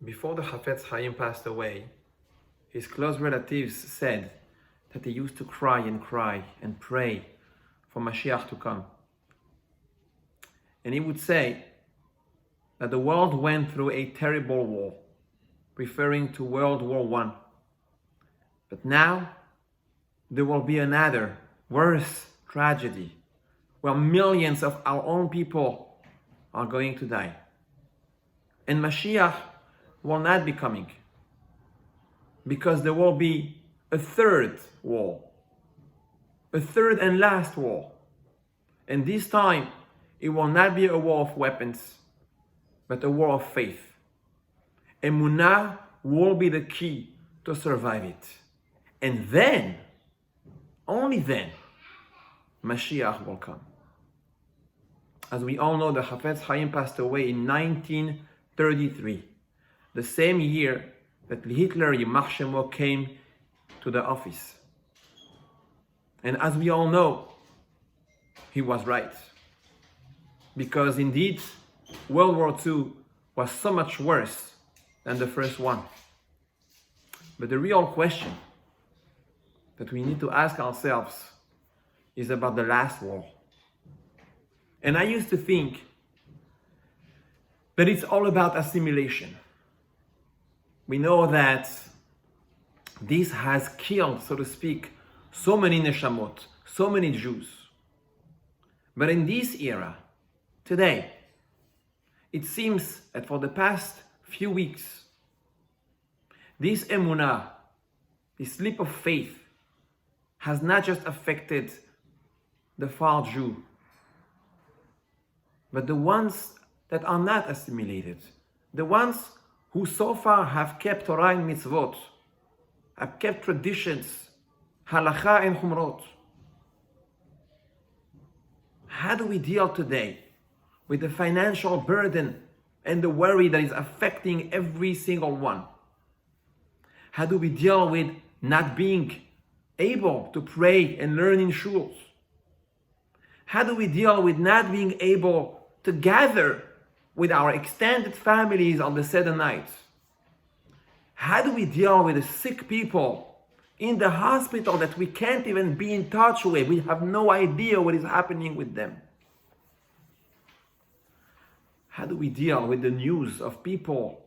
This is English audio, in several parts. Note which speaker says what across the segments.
Speaker 1: Before the Hafetz Haim passed away, his close relatives said that he used to cry and pray for Mashiach to come. And he would say that the world went through a terrible war, referring to World War I. But now there will be another worse tragedy where millions of our own people are going to die. And Mashiach will not be coming, because there will be a third war, a third and last war. And this time, it will not be a war of weapons, but a war of faith. Emunah will be the key to survive it. And then, only then, Mashiach will come. As we all know, the Hafetz Haim passed away in 1933, the same year that Hitler, Yimach Shemo, came to the office. And as we all know, he was right. Because indeed, World War II was so much worse than the first one. But the real question that we need to ask ourselves is about the last war. And I used to think that it's all about assimilation. We know that this has killed, so to speak, so many neshamot, so many Jews. But in this era, today, it seems that for the past few weeks, this emunah, this leap of faith, has not just affected the far Jew, but the ones that are not assimilated, the ones who so far have kept Torah and mitzvot, have kept traditions, halakha and chumrot. How do we deal today with the financial burden and the worry that is affecting every single one? How do we deal with not being able to pray and learn in shuls? How do we deal with not being able to gather with our extended families on the Seder night? How do we deal with the sick people in the hospital that we can't even be in touch with? We have no idea what is happening with them. How do we deal with the news of people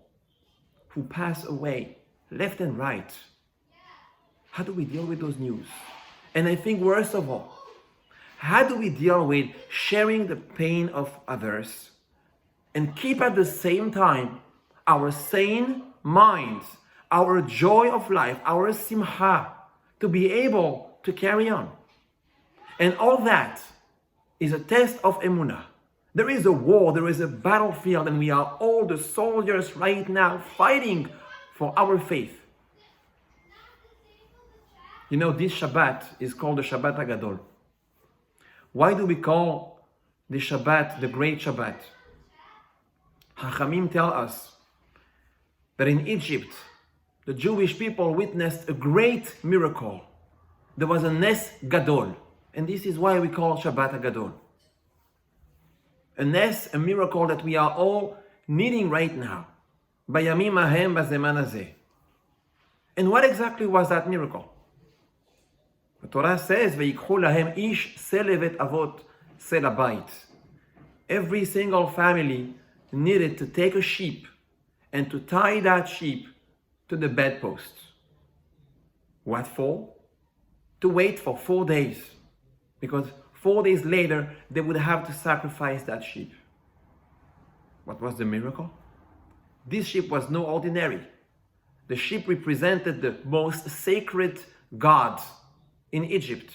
Speaker 1: who pass away left and right? How do we deal with those news? And I think worst of all, how do we deal with sharing the pain of others and keep at the same time our sane minds, our joy of life, our simcha, to be able to carry on? And all that is a test of emunah. There is a war, there is a battlefield, and we are all the soldiers right now fighting for our faith. You know, this Shabbat is called the Shabbat Hagadol. Why do we call the Shabbat the Great Shabbat? Chachamim tell us that in Egypt, the Jewish people witnessed a great miracle. There was a Nes Gadol, and this is why we call Shabbat Hagadol. A Nes, a miracle that we are all needing right now. Bayamim ahem bazeman hazeh. And what exactly was that miracle? The Torah says, "Vayikhu lahem ish selevet avot sel habayit." Every single family needed to take a sheep and to tie that sheep to the bedpost. What for? To wait for 4 days. Because 4 days later, they would have to sacrifice that sheep. What was the miracle? This sheep was no ordinary. The sheep represented the most sacred God in Egypt.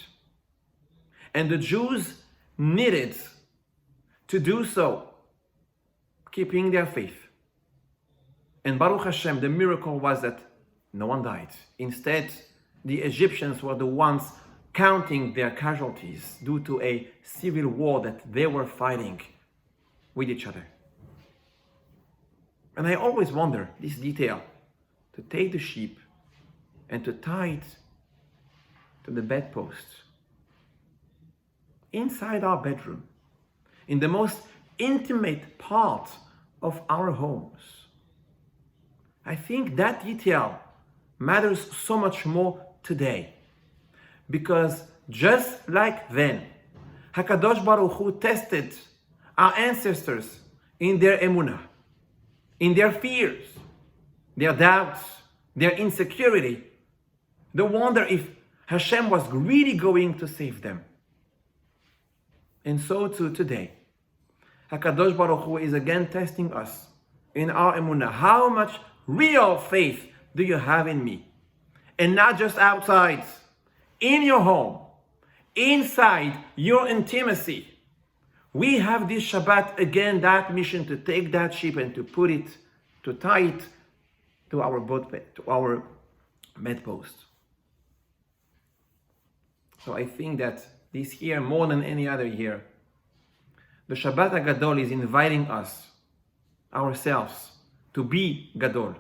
Speaker 1: And the Jews needed to do so, keeping their faith. And Baruch Hashem, the miracle was that no one died. Instead, the Egyptians were the ones counting their casualties due to a civil war that they were fighting with each other. And I always wonder this detail, to take the sheep and to tie it to the bedpost inside our bedroom, in the most intimate part of our homes. I think that detail matters so much more today. Because just like then, HaKadosh Baruch Hu tested our ancestors in their emunah, in their fears, their doubts, their insecurity. They wonder if Hashem was really going to save them. And so too today, HaKadosh Baruch Hu is again testing us in our emunah. How much real faith do you have in me? And not just outside, in your home, inside your intimacy. We have this Shabbat again, that mission to take that sheep and to put it, to tie it to our bedpost. So I think that this year, more than any other year, the Shabbat Hagadol is inviting us, ourselves, to be Gadol.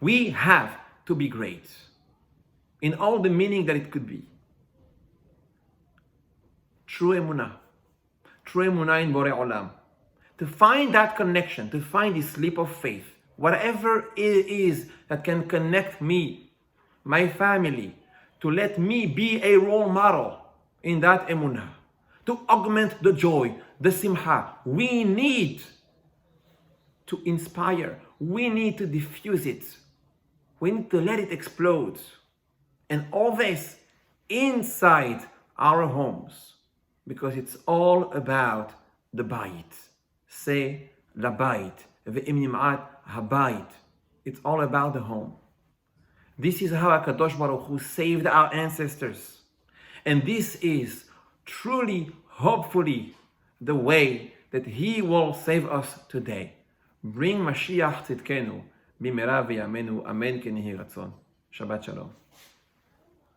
Speaker 1: We have to be great, in all the meaning that it could be. True emunah in Borei Olam. To find that connection, to find this leap of faith, whatever it is that can connect me, my family, to let me be a role model in that emunah, to augment the joy, the simcha. We need to inspire. We need to diffuse it. We need to let it explode. And all this inside our homes. Because it's all about the bayit. Say la bayit. Ve'im nim'at habayit. It's all about the home. This is how HaKadosh Baruch Hu saved our ancestors. And this is truly, hopefully, the way that He will save us today. Bring Mashiach tzidkenu b'mera v'yamenu. Amen. Ken yehi ratzon. Shabbat shalom.